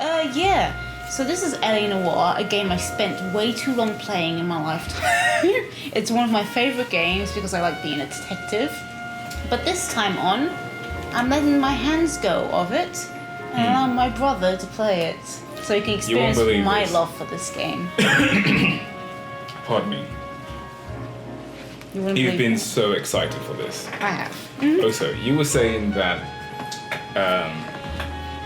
Yeah. So this is Noire, a game I spent way too long playing in my lifetime. It's one of my favorite games because I like being a detective. But this time on, I'm letting my hands go of it and allowing my brother to play it. So he can experience my love for this game. Pardon me. You've been so excited for this. I have. Also, you were saying that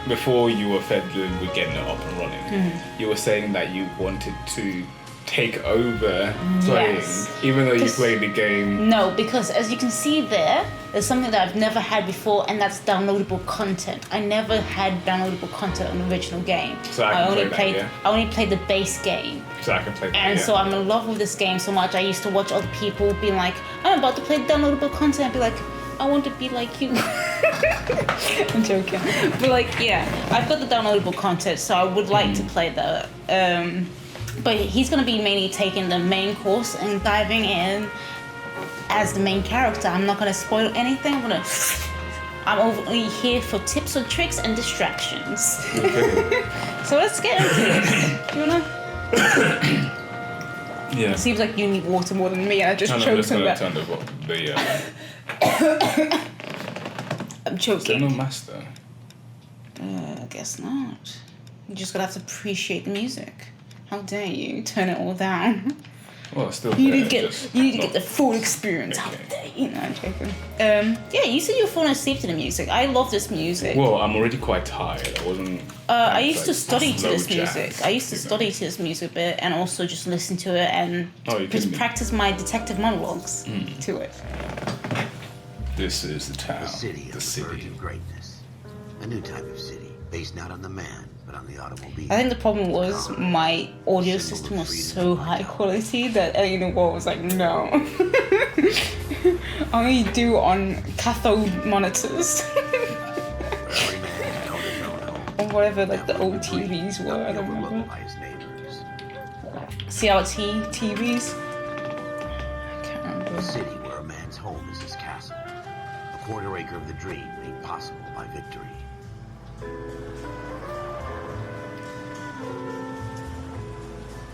before you were fed with getting it up and running, you were saying that you wanted to take over playing, even though you played the game. No, because as you can see there's something that I've never had before, and that's downloadable content. I never had downloadable content on the original game. So I only played the base game. So I can play that. And so I'm in love with this game so much. I used to watch other people being like, I'm about to play downloadable content, and be like, I want to be like you. I'm joking. But like, yeah, I've got the downloadable content, so I would like to play that. But he's going to be mainly taking the main course and diving in as the main character. I'm not going to spoil anything. I'm only here for tips or tricks and distractions. Okay. So let's get into this. Do you want to? Yeah. It seems like you need water more than me. I just choked on that. I'm choking. Is there no master? I guess not. You just gotta have to appreciate the music. How dare you turn it all down? Well, still. You need to get the full experience. How dare you? No, I'm joking. Yeah, you said you were falling asleep to the music. I love this music. Well, I'm already quite tired. I wasn't. I used to study to this music. I used to study to this music a bit, and also just listen to it and practice my detective monologues to it. This is the town. The city of virgin greatness. A new type of city based not on the man, but on the automobile. I think the problem was my audio system was so high quality that Noire was like, no. I only do on cathode monitors. Or whatever like the old TVs were, I don't remember. CRT TVs? I can't remember. A city where a man's home is his castle. A quarter acre of the dream made possible by victory.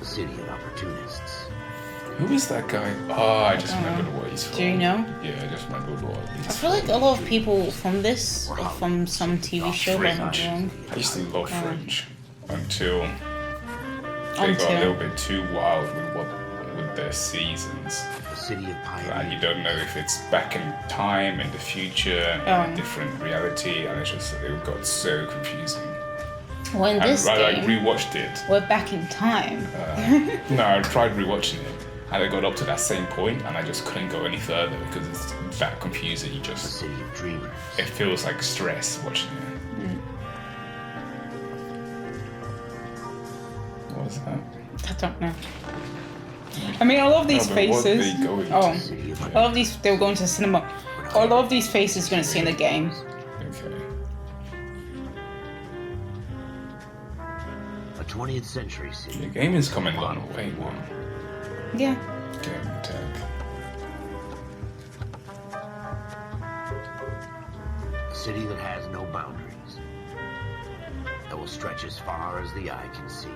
A city of opportunists. Who is that guy? Oh, I just remembered what he's from. Do you know? Yeah, I just remembered what he's I feel like a lot of people from this are from some TV show, but I'm not wrong. I used to love Fringe until they got a little bit too wild with their seasons. A city of pioneers. And you don't know if it's back in time, in the future, in a different reality, and it got so confusing. Well, in this game, I rewatched it. We're back in time. No, I tried rewatching it, and I got up to that same point, and I just couldn't go any further because it's that confusing. You just a city of dreamers. It feels like stress watching it. What was that? I don't know. I mean, a lot of these faces. A lot of these they were going to the cinema. A lot of these faces you're going to see in the game. Okay. A 20th century city. The game is coming a long way, man. Yeah. Game tech. A city that has no boundaries. That will stretch as far as the eye can see.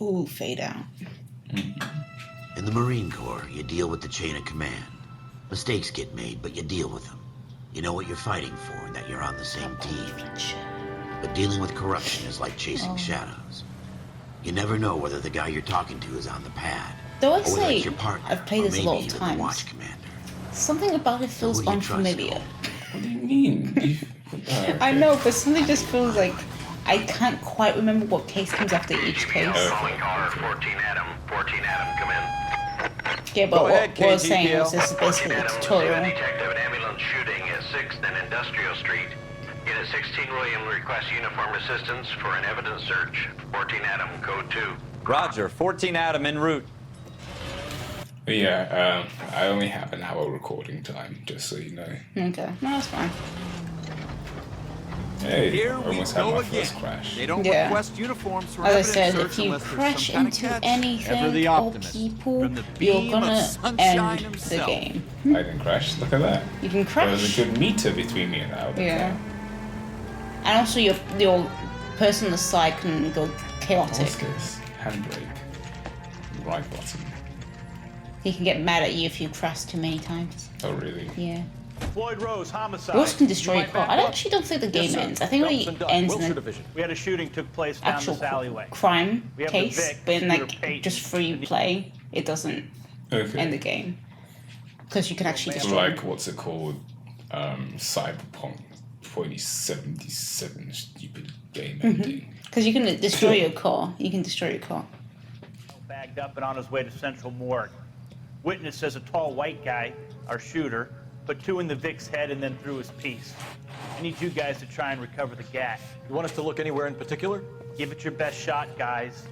Ooh, fade out. In the Marine Corps, you deal with the chain of command. Mistakes get made, but you deal with them. You know what you're fighting for and that you're on the same team. But dealing with corruption is like chasing shadows. You never know whether the guy you're talking to is on the pad. Though I say your partner, I've played this a lot of the times. watch commander. Something about it feels unfamiliar. What do you mean? I know, but something just feels like I can't quite remember what case comes after each case. Calling caller 14 Adam. 14 Adam, come in. Yeah, but what I was saying was this is basically a tutorial. Detective, an ambulance shooting at 6th and Industrial Street. Unit 16 William requests uniform assistance for an evidence search. 14 Adam, code 2. Roger, 14 Adam en route. Yeah, I only have an hour recording time, just so you know. Okay, no, that's fine. Hey, Here we almost had go my again. first crash. They don't Yeah. request uniforms for As I evidence said, search if you unless there's crash some kind of into catch. Ever anything the or optimist, people, from the you're beam of gonna sunshine end the himself. game. I didn't crash. Look at that. You can There was crash. a good meter between me and that. Yeah. And also your person on the side can go chaotic. What's this? Handbrake. Right button. He can get mad at you if you crash too many times. Oh, really? Yeah. Floyd Rose, homicide. You also can destroy You your might car. back I up? actually don't think the game Yes, sir. ends. I think it Phelps only and Dunn, ends in Wilshire an Division. We had a shooting took place down actual this alleyway. crime We have the case, Vic, but in Shooter like Payton. just free play, it doesn't Okay. end the game. Because you can actually destroy Like, what's it called? Cyberpunk 2077 stupid game ending. Because you can destroy your car. You can destroy your car. Bagged up and on his way to Central Morgue. Witness says a tall white guy, our shooter, put 2 in the Vic's head and then threw his piece. I need you guys to try and recover the gat. You want us to look anywhere in particular? Give it your best shot, guys.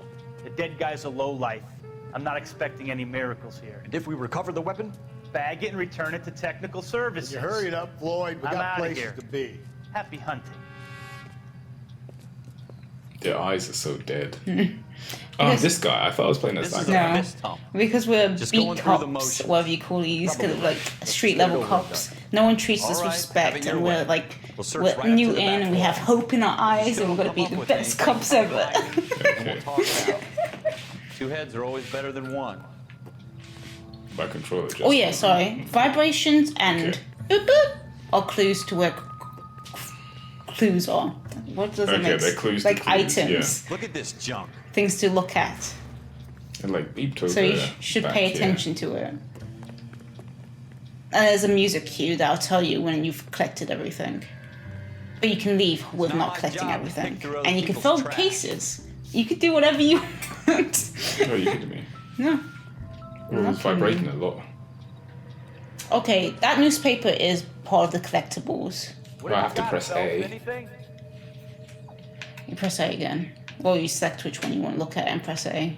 The dead guy's a lowlife. I'm not expecting any miracles here. And if we recover the weapon? Bag it and return it to technical services. You hurry it up, Floyd. We I'm got outta places here. to be. Happy hunting. Their eyes are so dead. Oh, Because- this guy. I thought I was playing as This that is a guy. No. fist hump. Because we're Just beat going through the cops, motions. whatever you call these, kind of like street Get it level over with, cops. No one treats us All with right, respect, have it your and way. we're like We'll search we're right up new to the in, back and we door. have hope in our eyes, and we're gonna be Come the up with best anything cops ever. And we'll talk it out. 2 heads are always better than 1. By controller. Oh yeah, sorry. Vibrations and boop boop are clues to where clues are. What does it Okay, make? they're clues to like clues, items, Look at this junk. things to look at. And like beeped over. So you should back pay here. attention to it. And there's a music cue that'll tell you when you've collected everything. But you can leave with not not my collecting job to everything. pick through other And you can people's fill trash. cases. You can do whatever you want. Oh, you kidding me? No. It was vibrating a lot. Okay, that newspaper is part of the collectibles. Do I have to press A? Anything? You press A again. Well, you select which one you want to look at and press A.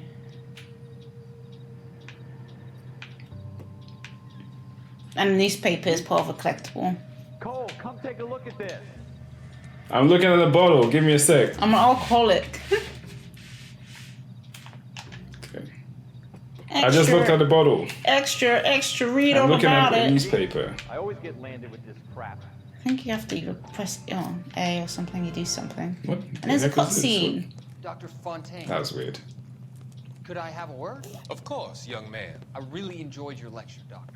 And the newspaper is part of a collectible. Cole, come take a look at this. I'm looking at the bottle. Give me a sec. I'm an alcoholic. Okay. I just looked at the bottle. Extra, read I'm all looking at about the it. newspaper. I always get landed with this crap. I think you have to either press A or something, you do something. What? And there's a the heck is this? cutscene. Dr. Fontaine, That was weird. could I have a word? Of course, young man. I really enjoyed your lecture, Doctor.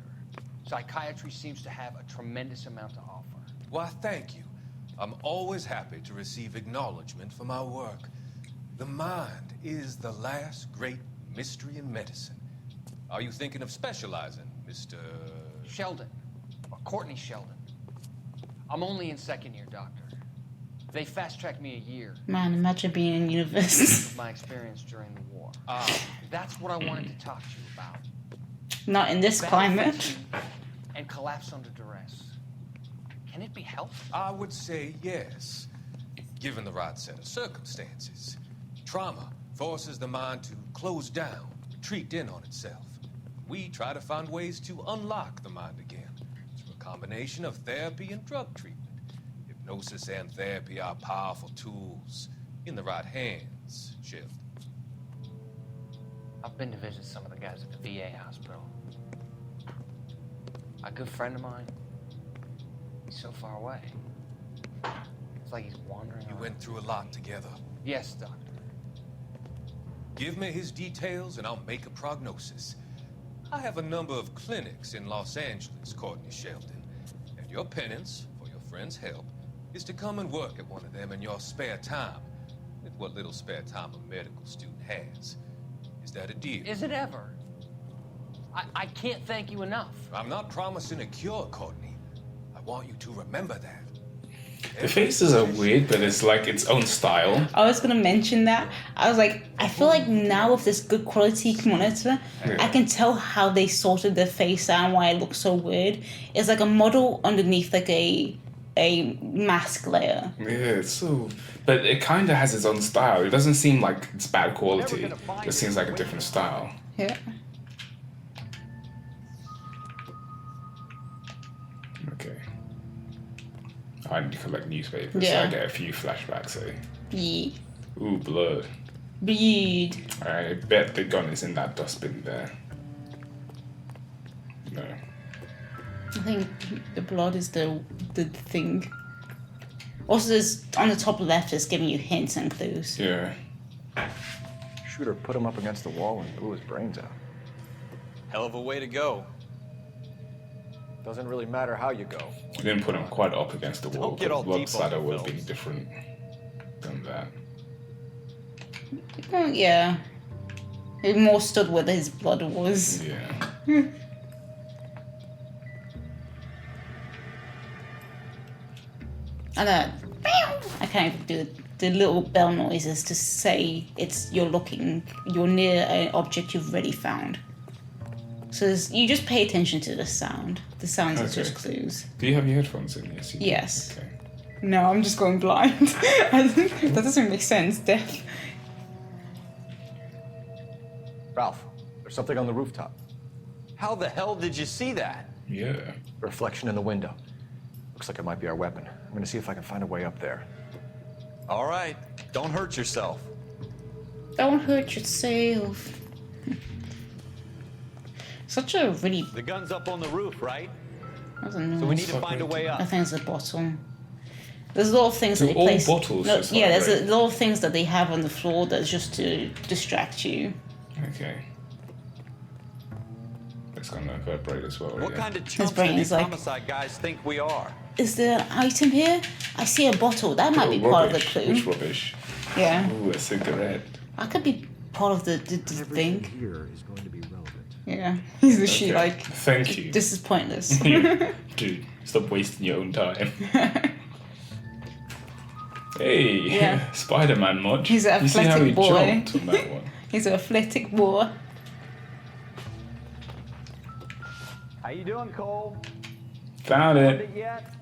Psychiatry seems to have a tremendous amount to offer. Why, thank you. I'm always happy to receive acknowledgement for my work. The mind is the last great mystery in medicine. Are you thinking of specializing, Mr. Sheldon, or Courtney Sheldon. I'm only in 2nd year, Doctor. They fast-tracked me a year Man, imagine being in university. of my experience during the war. Ah, That's what I wanted to talk to you about. Not in this Battle climate. fatigue and collapse under duress. Can it be helped? I would say yes, given the right set of circumstances. Trauma forces the mind to close down, retreat in on itself. We try to find ways to unlock the mind again through a combination of therapy and drug treatment. Hypnosis and therapy are powerful tools in the right hands, Sheriff. I've been to visit some of the guys at the VA hospital. A good friend of mine, he's so far away. It's like he's wandering You around. went through a lot together. Yes, Doctor. Give me his details and I'll make a prognosis. I have a number of clinics in Los Angeles, Courtney Sheldon, and your penance for your friend's help is to come and work at one of them in your spare time, with what little spare time a medical student has. Is that a deal? Is it ever? I can't thank you enough. I'm not promising a cure, Courtney. I want you to remember that. The faces are weird, but it's like its own style. I was gonna mention that. I was like, I feel like now with this good quality monitor, I can tell how they sorted their face out and why it looks so weird. It's like a model underneath like a mask layer. Yeah, it's so. But it kind of has its own style. It doesn't seem like it's bad quality. It just seems like a different style. Yeah. Okay. I need to collect newspapers, Yeah. so I get a few flashbacks. So. Yeah. Ooh, blood. Bleed. I bet the gun is in that dustbin there. No. I think the blood is the thing. Also, there's on the top left, it's giving you hints and clues. Yeah. Shooter put him up against the wall and blew his brains out. Hell of a way to go. Doesn't really matter how you go. You didn't put him quite up against the wall. Don't get all Blood deep on splatter the would have been films. different than that. Yeah. It more stood where his blood was. Yeah. And I can't even do the little bell noises to say you're near an object you've already found. So you just pay attention to the sound. The sounds are just clues. Do you have your headphones in? Yes. You do. Yes. Okay. No, I'm just going blind. That doesn't make sense, Death. Ralph, there's something on the rooftop. How the hell did you see that? Yeah. Reflection in the window. Looks like it might be our weapon. I'm gonna see if I can find a way up there. All right, don't hurt yourself. Don't hurt yourself. Such a really... The gun's up on the roof, right? That's a noise. So we need to find a way I up. think it's the bottom. There's a lot of things that They're they all place. bottles, No, just yeah, like there's a rain. lot of things that they have on the floor that's just to distract you. Okay. It's gonna vibrate as well. What yeah. kind of chumps brain do these is like- homicide guys think we are? Is there an item here? I see a bottle. That might be part of the clue. Which rubbish? Yeah, Ooh, a cigarette. that could be part of the thing. Here is going to be relevant. Yeah, he's literally Okay. like, Thank you. this is pointless. Dude, stop wasting your own time. Hey, Yeah. Spider-Man mod. He's an You see how he athletic boy. jumped on that one? He's an athletic boy. How you doing, Cole? Found it. Yet?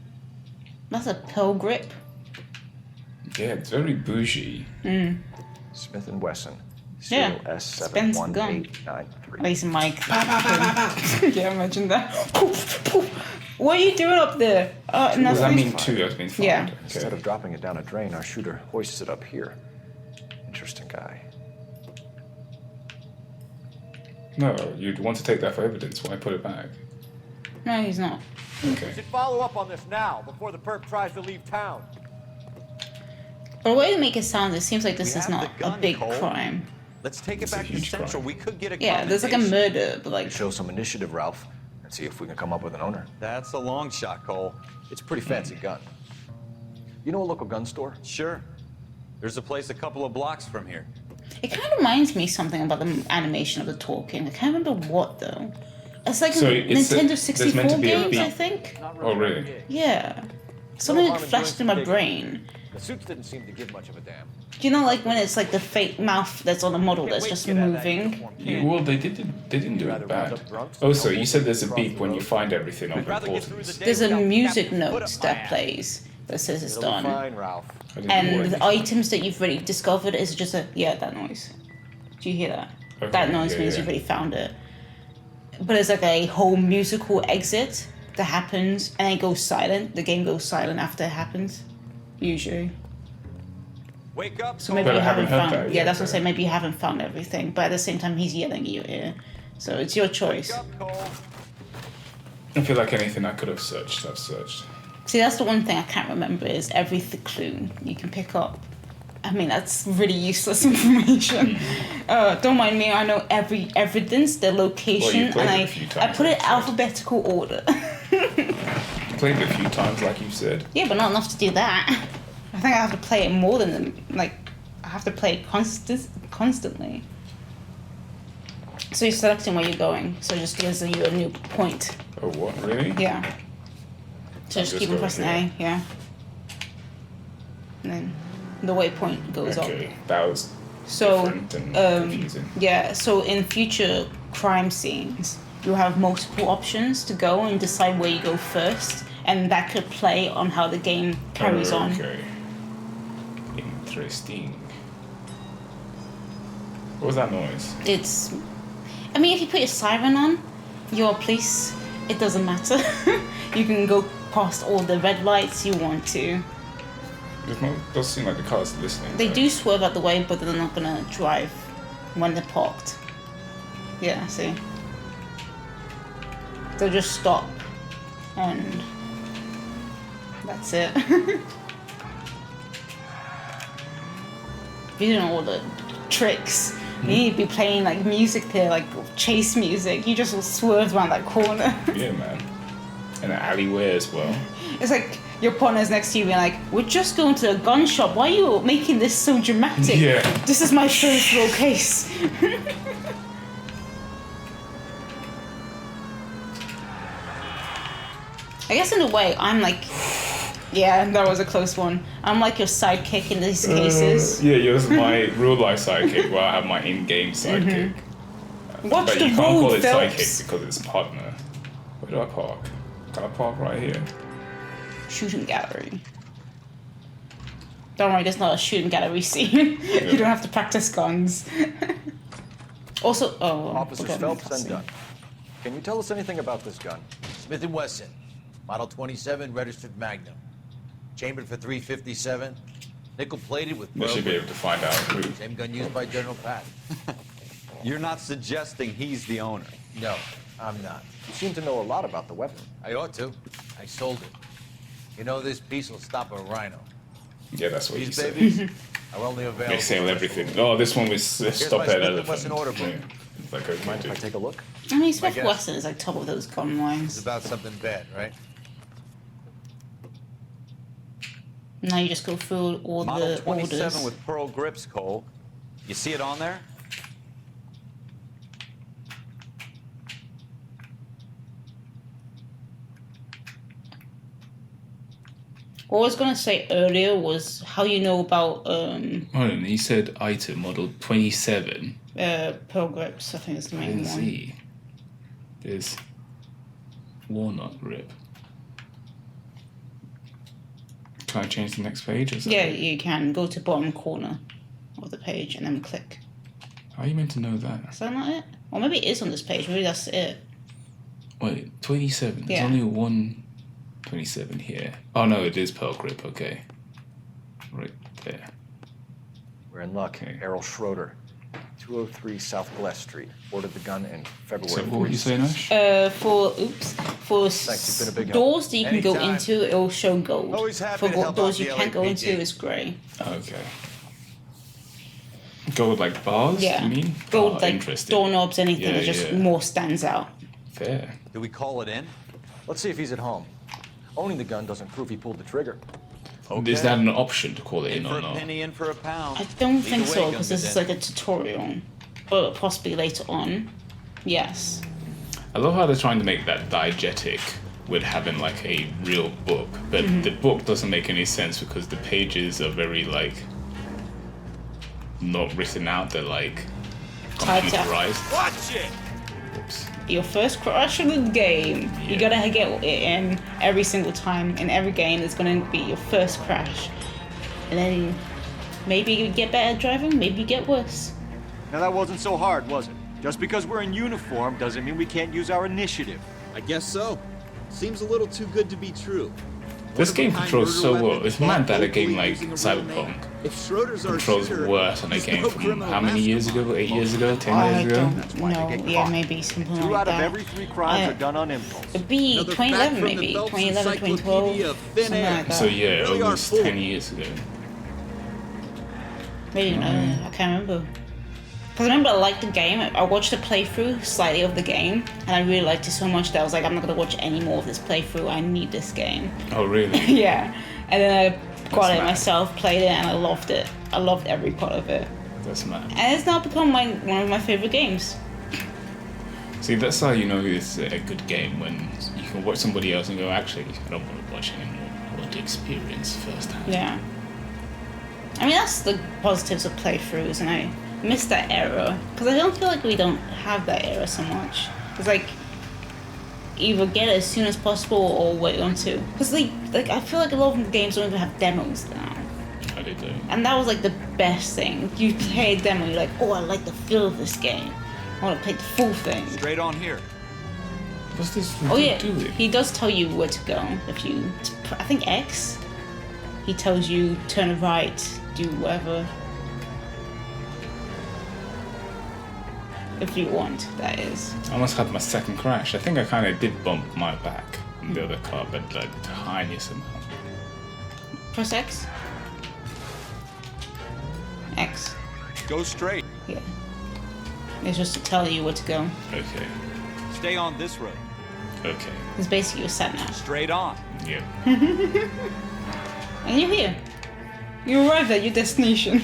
That's a pill grip. Yeah, it's very bougie. Smith & Wesson. Yeah, Serial expensive gun. S71893. Raise the mic. Yeah, imagine that. What are you doing up there? Does that Nothing. mean two has been found? Yeah. Instead Okay. of dropping it down a drain, our shooter hoists it up here. Interesting guy. No, you'd want to take that for evidence. Why put it back? No, he's not. Okay. should follow up on this now, before the perp tries to leave town. But the way to make it sound, it seems like this We is have not the a gun, big Cole. crime. Let's take it It's a back to huge Central. crime. We could get a Yeah, there's like a commendation. murder, but like, Show some initiative, Ralph, and see if we can come up with an owner. That's a long shot, Cole. It's a pretty fancy gun. You know a local gun store? Sure. There's a place a couple of blocks from here. it kind of reminds me something about the animation of the talking. I can't remember what though. It's like So in it's a- Nintendo there's 64 meant to be a games, I beat. think. Oh, really? Yeah. Something harm in flashed in doing my brain. The suits didn't seem to give much of a damn. Do you know, like when it's like the fake mouth that's on the model that's just moving? Yeah, well, they didn't do rather it round bad. up drunks Oh, and so you help said there's a across beep the when you road? find everything of I'd rather get through the importance. day There's a without music Captain Foot note up my that ass. plays that says it's It'll be done. fine, Ralph. I didn't And worry. the items that you've already discovered is just that noise. Do you hear that? Okay, That noise yeah, means yeah. you've already found it. But it's like a whole musical exit that happens and it goes silent. The game goes silent after it happens. Usually. Wake up, So Cole. maybe But you I haven't haven't heard found that yeah, yet, that's what I'm so- saying. Maybe you haven't found everything. But at the same time he's yelling at your ear. So it's your choice. Wake up, Cole. I feel like anything I could have searched, I've searched. See, that's the one thing I can't remember is every clue you can pick up. I mean, that's really useless information. Don't mind me, I know every evidence, the location, played and it a few I times, put it actually. alphabetical order. Played it a few times, like you said. Yeah, but not enough to do that. I think I have to play it more than, like, I have to play it constantly. So you're selecting where you're going, so it just gives you a new point. Oh, what? Really? Yeah. So just just keep on go pressing here. A, yeah. And then the waypoint goes up. Okay, that was So, different and confusing. yeah, so in future crime scenes, you'll have multiple options to go and decide where you go first, and that could play on how the game carries on. Okay. Interesting. What was that noise? It's, if you put your siren on, you're a police, it doesn't matter. You can go past all the red lights you want to. It does seem like the cars are listening. They do swerve out the way, but they're not gonna drive when they're parked. Yeah, see? They'll just stop and that's it. You don't know all the tricks. You need to be playing like music there, like chase music. You just swerve around that corner. Yeah, man. And an alleyway as well. It's like your partner's next to you being like, we're just going to a gun shop. Why are you making this so dramatic? Yeah. This is my first real case. I guess in a way, I'm like, yeah, that was a close one. I'm like your sidekick in these cases. Yeah, you're my real life sidekick, while I have my in-game sidekick. Watch But the you can't call road, it Phelps. sidekick because it's partner. Where do I park? Can I park right here? Shooting gallery. Don't worry, there's not a shooting gallery scene. You don't have to practice guns. Also, Officers okay, Phelps and let's see. Dunn. Can you tell us anything about this gun? Smith & Wesson, Model 27, registered Magnum. Chambered for .357, nickel-plated with They should be able to find out who. Same gun used by General Patton. You're not suggesting he's the owner. No, I'm not. You seem to know a lot about the weapon. I ought to. I sold it. You know, this piece will stop a rhino. Yeah, that's what he These said. babies are only available. They sell everything. Oh, this one was stop my at Smith & elephant. Wesson order book. Yeah. It's like, okay, Mind if I dude. take a look? I mean, Smith guess. Wesson is like top of those gun It's lines. about something bad, right? Now you just go through all Model the 27 orders. with pearl grips, Cole. You see it on there? What I was gonna say earlier was how you know about Hold on, he said item model 27. pearl grips. I think is the main Let's one. see. There's walnut grip. Can I change the next page? Or Yeah, something? you can go to bottom corner of the page and then click. How are you meant to know that? Is that not it? Or maybe it is on this page. Maybe that's it. Wait, 27. There's Yeah. only one 27 here. Oh no, it is pearl grip, okay. Right there. We're in luck. Okay. Errol Schroeder, 203 South Glass Street. Ordered the gun in February. So what were you saying, Ash? For Thanks, you've been a big help. doors that you can go Anytime. into, it'll show gold. Always happy For to help doors out you the can't go LAPD. into, it's grey. Okay. Gold like bars, Yeah. you mean? Gold Oh, like interesting. doorknobs, anything Yeah, that just yeah. more stands out. Fair. Do we call it in? Let's see if he's at home. Owning the gun doesn't prove he pulled the trigger. Is that an option to call it In in for or a not? penny, in for a pound. I don't Either think way, so, guns because are this is dead. like a tutorial. But possibly later on. Yes. I love how they're trying to make that diegetic with having like a real book, but the book doesn't make any sense because the pages are very like not written out. They're like Typed out. computerized. Watch it! Oops. Your first crash in the game. You Yeah. gotta get it in every single time. In every game, it's gonna be your first crash. And then maybe you get better at driving, maybe you get worse. Now that wasn't so hard, was it? Just because we're in uniform doesn't mean we can't use our initiative. I guess so. Seems a little too good to be true. This game One-of-a-kind controls murder so well. weapon It's mad that a locally game like using a real name. Cyberpunk If Schroeder's our controls shooter, worse than a he's game no from criminal how many years ago? 8 years ago? 10 I years ago? don't know. they get Yeah, caught. maybe something 2 like out that. of every 3 crimes I- are done on impulse. It'd be Another 2011 fact from the maybe. Phelps 2011, 2012. Encyclopedia of Thin Something Air. like that. So yeah, Really are almost full. 10 years ago. Maybe no, I can't remember. Because I remember I liked the game. I watched a playthrough slightly of the game, and I really liked it so much that I was like, I'm not gonna watch any more of this playthrough. I need this game. Oh really? Yeah, and then I got That's it mad. myself, played it, and I loved it. I loved every part of it, That's mad. and it's now become one of my favorite games. See, that's how you know it's a good game, when you can watch somebody else and go, actually, I don't want to watch anymore. I want to experience firsthand. Yeah. I mean, that's the positives of playthroughs, and I miss that era. Because I don't feel like we don't have that era so much. It's like, either get it as soon as possible or wait until. Because, like I feel like a lot of the games don't even have demos now. How they do. And that was, like, the best thing. You play a demo, you're like, oh, I like the feel of this game. I want to play the full thing. Straight on here. What's this? Oh yeah, doing? he does tell you where to go. If you, I think X, he tells you turn right, do whatever. If you want, that is. I almost had my second crash. I think I kind of did bump my back in the other car, but the tiniest amount. Press X. X. Go straight. Yeah. It's just to tell you where to go. Okay. Stay on this road. Okay. It's basically your sat nav. Straight on. Yeah. And you're here. You arrived at your destination.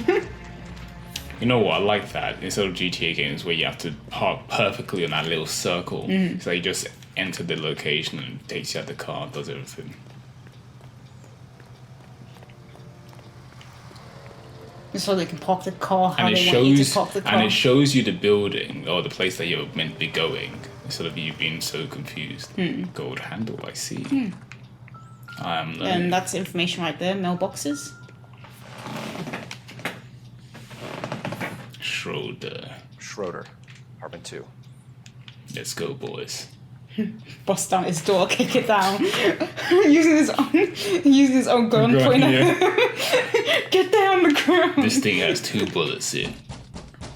You know what? I like that. Instead of GTA games where you have to park perfectly on that little circle, so you just enter the location and it takes you out the car, does everything. So they can park the car how And it they want you to shows, park the car. and it shows you the building or the place that you're meant to be going, instead of you being so confused. Gold handle, I see. I am learning. And that's information right there. Mailboxes. Schroeder, apartment 2. Let's go, boys. Bust down his door, kick it down. using his own gun, pointing at get down the ground. This thing has 2 bullets in.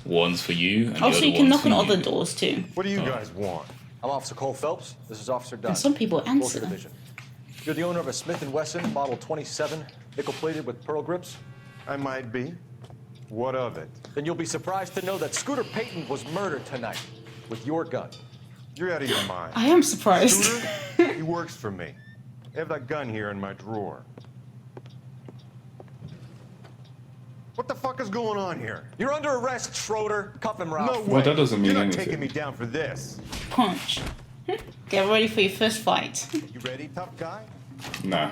One's for you, and the Also, other you can one's knock on for other you. doors too. What do you guys want? I'm Officer Cole Phelps. This is Officer Dunn. And some people Bullshit answer. Division. You're the owner of a Smith & Wesson Model 27, nickel-plated with pearl grips? I might be. What of it? Then you'll be surprised to know that Scooter Payton was murdered tonight with your gun. You're out of your mind. I am surprised. Scooter, he works for me. I have that gun here in my drawer. What the fuck is going on here? You're under arrest, Schroeder. Cuff him, Ralph. No way. Well, that doesn't mean You're not anything. taking me down for this. Punch. Get ready for your first fight. You ready, tough guy? Nah.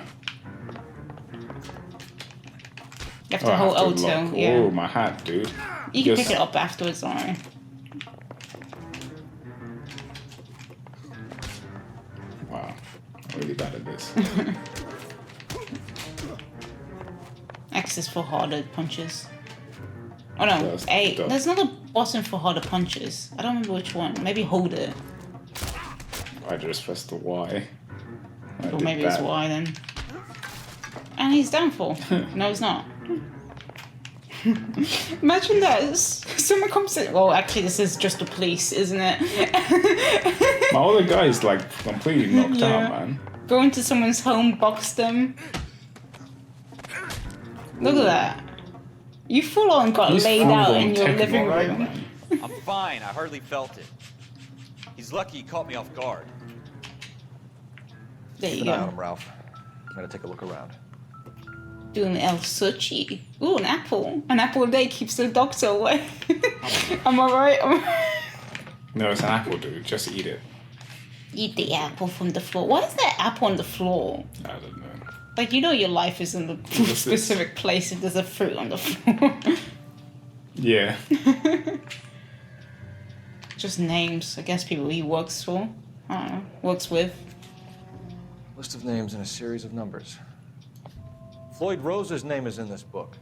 You have to hold I have to L2. lock. Yeah. Oh, my hat, dude. You can Just- pick it up afterwards, don't worry. Wow. I'm really bad at this. X is for harder punches. Oh no, That's A. dumb. There's another button for harder punches. I don't remember which one. Maybe hold it. I just pressed the Y. I Or did maybe it's that. Y then. And he's down for. No, he's not. Imagine that. Someone comes in. Well, actually, this is just the police, isn't it? My other guy's like completely knocked out, Yeah. man. Go into someone's home, box them. Look at that. You full on got He's laid full out on in your Tekken, living alright, room. man. I'm fine. I hardly felt it. He's lucky he caught me off guard. There you Keep an eye on go. him, Ralph. I'm gonna take a look around. Doing El Sushi. Ooh, an apple. An apple a day keeps the doctor away. Am I right? No, it's an apple, dude. Just eat it. Eat the apple from the floor. Why is there apple on the floor? I don't know. Like, you know your life is in the This specific place if there's a fruit on the floor. Yeah. Just names. I guess people he works for. I don't know. Works with. List of names and a series of numbers. Floyd Rose's name is in this book.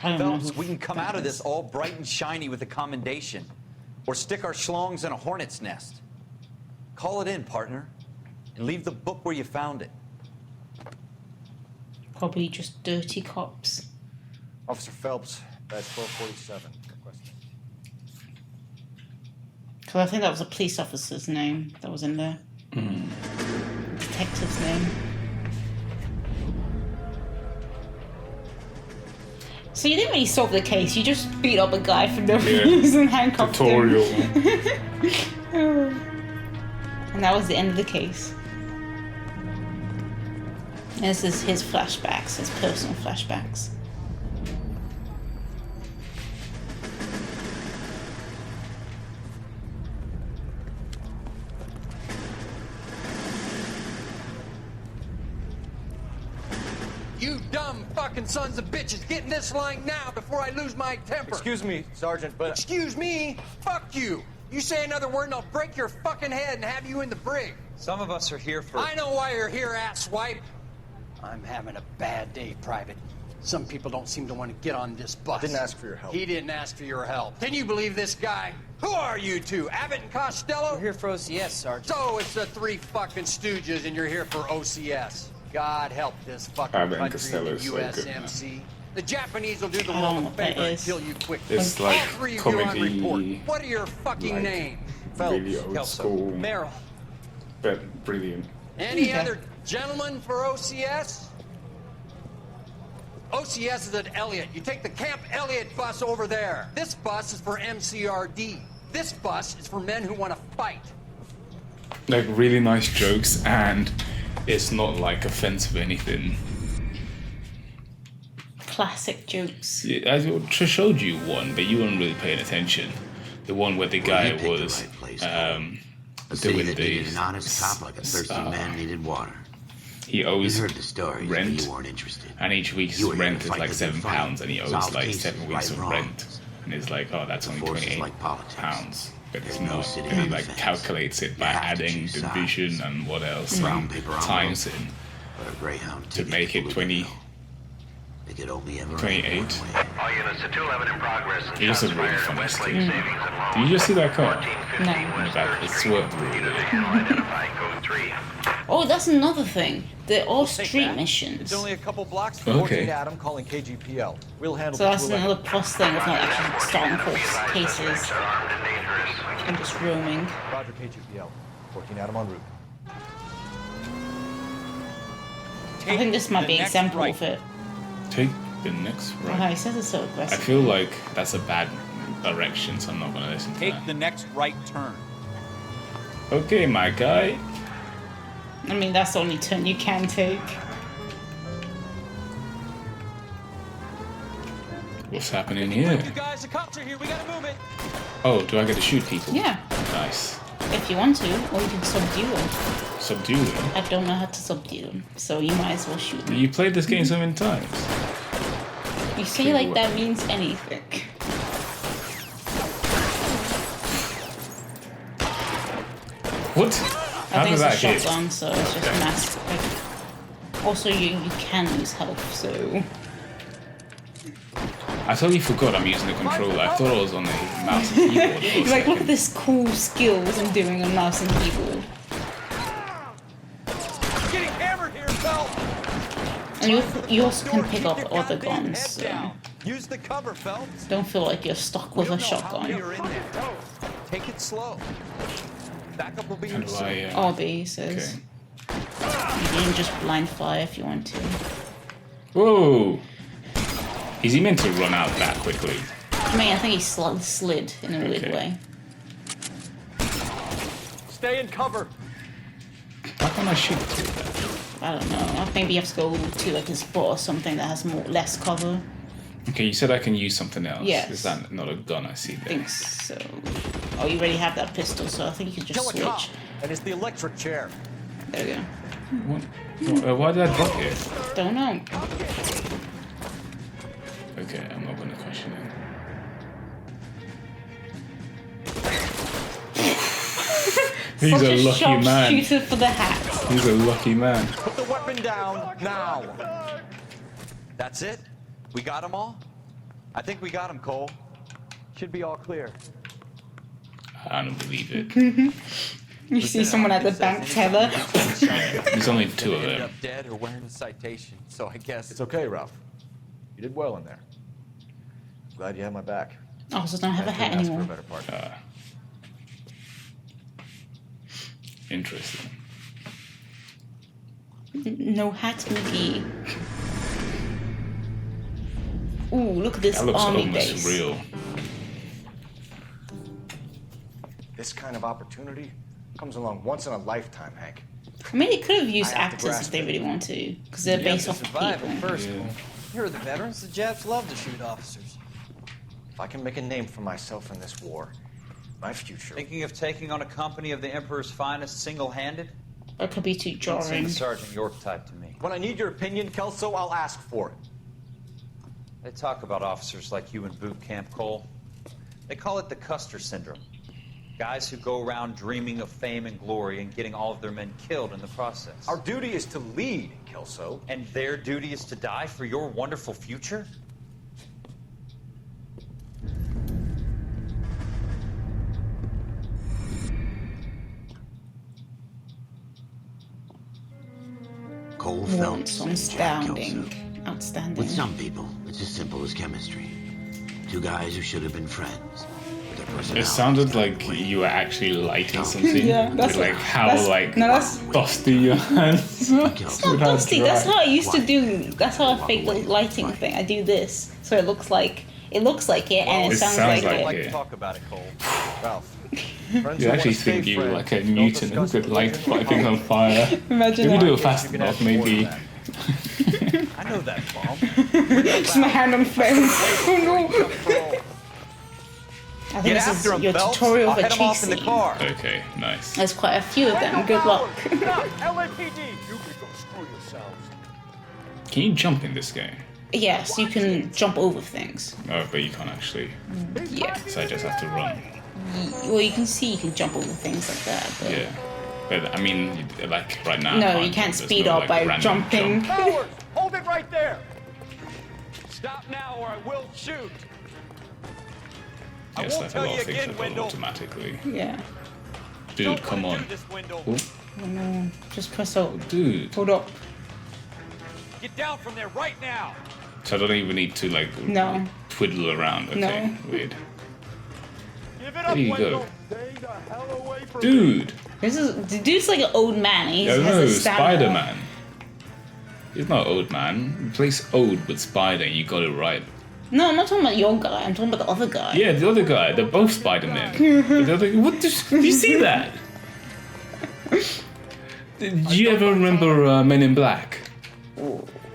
I don't know. Phelps, who we can come that out of is. this all bright and shiny with a commendation. Or stick our schlongs in a hornet's nest. Call it in, partner. And leave the book where you found it. Probably just dirty cops. Officer Phelps, badge 1247. Requesting. Because I think that was a police officer's name that was in there. Detective's name. So you didn't really solve the case. You just beat up a guy for no reason, handcuffed Tutorial. him. And that was the end of the case. And this is his flashbacks, his personal flashbacks. You dumb fucking sons of bitches, get in this line now before I lose my temper. Excuse me, Sergeant, but... Excuse me? Fuck you. You say another word and I'll break your fucking head and have you in the brig. Some of us are here for... I know why you're here, asswipe. I'm having a bad day, Private. Some people don't seem to want to get on this bus. I didn't ask for your help. He didn't ask for your help. Can you believe this guy? Who are you two? Abbott and Costello? We're here for OCS, Sergeant. So it's the three fucking stooges and you're here for OCS. God help this fucking Abbott and country Costello and is the so good, USMC. The Japanese will do the I don't world know a what that favor and is. kill you quick. It's All like three of you on comedy, report. What are your fucking like, names? really old Kelso, school, Merrill. but brilliant. Any Okay. other gentlemen for OCS? OCS is at Elliott. You take the Camp Elliott bus over there. This bus is for MCRD. This bus is for men who want to fight. Like really nice jokes, and it's not like offensive or anything. Classic jokes. Yeah, I showed you one, but you weren't really paying attention. The one where the guy you picked the was right place, a city doing that needed the an honest cop like a thirsty man needed water. he owes You heard the stories, but rent, you weren't interested. and each week's You were here to rent is fight like the good fight, £7, and he owes solve like cases, 7 weeks right of wrongs. rent, and it's like, oh, that's only Forces £28, like politics. but it's There's no not. sitting And he on the like fence. calculates it by You have to adding choose division sides. and what else, Brown and paper times envelope, it or a Greyhound to ticket make to it 20. Louisville. They could only ever 28. end one way. All units to 211 in progress and It is shots a really fired at funny Westlake scene. Savings and Loan. Did you just see that car? 1415 No. West That Third it Street. swerved really Unit weird. vehicle identified code 3. Oh, that's another thing. They're all Take street that. missions. It's only a couple blocks Okay. from 14 Adam calling KGPL. We'll handle So that's the another plus thing of not actually starting court cases Suspects are armed and dangerous. and just roaming. Roger, KGPL. 14 Adam en route. I think this might be an example of it. Take the next Oh, right. he says it so I aggressive. feel like that's a bad direction, so I'm not gonna listen to that. the next right turn. Okay, my guy. I mean, that's the only turn you can take. What's happening here? guys, the cops are here. We gotta move it. Oh, do I get to shoot people? Yeah, Nice. if you want to, or you can subdue them. Subdue them. I don't know how to subdue them, so you might as well shoot them. You played this game so many times. You say Okay, like what- that means anything. What? I How think did it's a that hit? shotgun, so it's just mass. Like, also, you can lose health, so I totally forgot I'm using the controller. I thought I was on the mouse and keyboard. for a he's like, look second. at this cool skills I'm doing on mouse and keyboard. Getting hammered here, Phelps. And you also can pick up other guns, so Use the cover, Phelps. don't feel like you're stuck with a shotgun. You're in there. Take it slow. Backup will be How here do soon. I, RB says okay. you can just blind fire if you want to. Whoa! Is he meant to run out that quickly? I mean, I think he slid in a weird Okay. way. Stay in cover. How can I shoot through that? I don't know. Maybe you have to go to like a spot or something that has less cover. Okay, you said I can use something else. Yes. Is that not a gun I see I there? think so. Oh, you already have that pistol, so I think you can just Kill a cop. switch. And it's the electric chair. There we go. What? Why did I drop it? Don't know. Okay, I'm not gonna question it. He's Such a lucky sharp man. shooter for the hat. He's a lucky man. Put the weapon down now. That's it? We got them all? I think we got them, Cole. Should be all clear. I don't believe it. You see someone at the bank teller. There's only two of Ended them. up dead or wearing a citation, so I guess It's okay, Ralph. You did well in there. Glad you had my back. Oh, so don't have a I couldn't hat ask for a anymore. better partner. Interesting. No hat, McGee. Ooh, look at this That looks army almost base. real. This kind of opportunity comes along once in a lifetime, Hank. I mean, they could have used I have to actors if grasp they it. really want to, because they're You based have off to of survive people. at first. Yeah. Here are the veterans. The Japs love to shoot officers. If I can make a name for myself in this war, my future. Thinking of taking on a company of the Emperor's finest single-handed? That could be too Don't seem jarring. the Sergeant York type to me. When I need your opinion, Kelso, I'll ask for it. They talk about officers like you in boot camp, Cole. They call it the Custer syndrome. Guys who go around dreaming of fame and glory and getting all of their men killed in the process. Our duty is to lead, Kelso. And their duty is to die for your wonderful future? Cole Phelps and Jack Outstanding. Kelso. Outstanding. With some people, it's as simple as chemistry. Two guys who should have been friends. But their It personalities sounded like you were actually lighting something. Yeah, that's with, like how that's dusty your hands are. It's not dusty. That's how I used to do. That's how I fake the lighting thing. I do this, so it looks like it, and it sounds like I'd it. like to talk about it, Cole. Ralph. You actually think you were like a mutant who could light things on fire. Imagine if you that. do it fast enough, maybe. I know that, Mom. Just my hand on flame. Oh no! I think Get this after is him, your Phelps. tutorial I'll for head him off in the chasing. car. Okay, nice. There's quite a few of them. Good luck. LAPD! You can go screw yourselves. Can you jump in this game? Yes, you can jump over things. Oh, but you can't actually. Yeah. So I just have to run. Well, you can see you can jump over things like that. But Yeah. But I mean, like right now. no, you can't There's speed no, up like, by random jumping. jump. Powers, hold it right there! Stop now or I will shoot! I Yes, won't like a tell lot you of things again, are done Wendell. automatically. Yeah. Dude, Don't come wanna on. do this, Wendell. Oh, Oh no. Just press out. dude. Hold up. Get down from there right now! So I don't even need to like No. twiddle around. Okay, No. weird. Give it There up, you Wendell. go. Stay the hell away from Dude. This is the dude's like an old man. He Yeah, has no, a stamina. Spider-Man. He's not old man. Replace old with Spider and you got it right. No, I'm not talking about your guy. I'm talking about the other guy. Yeah, the other guy. They're both Spider-Men. But the other, what? Did you see that? Did you ever remember Men in Black?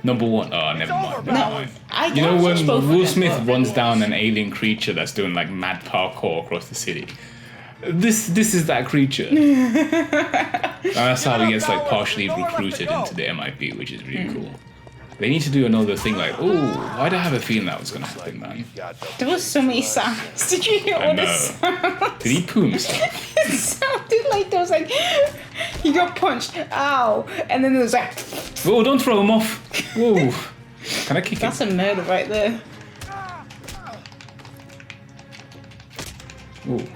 Number one. Oh, never mind. Never mind. I You know can't watch when both of Will them, Smith but- runs down an alien creature that's doing like mad parkour across the city? This is that creature. And that's how he gets like partially recruited into the MIB, which is really cool. They need to do another thing like, oh, why do I have a feeling that was gonna happen, man? There was so many sounds. Did you hear I all know. the sounds? Did he poo himself? It sounded like there was like he got punched. Ow! And then there was like Whoa, don't throw him off. Whoa. Can I kick him? that's a murder right there. Ooh.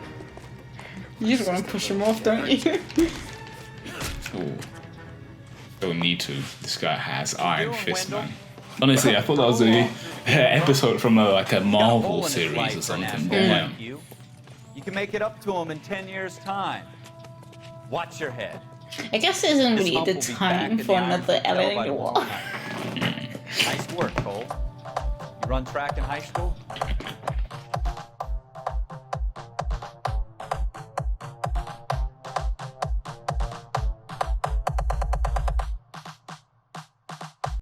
You just want to push him off, don't you? Ooh. Don't need to. This guy has Iron Fist, man. Honestly, I thought that was a episode from like a Marvel series or something. But yeah. You can make it up to him in 10 years' time. Watch your head. I guess it isn't This really hump the will be time back in for the Iron another Fist cell by LA tomorrow Noire. night. Nice work, Cole. You run track in high school?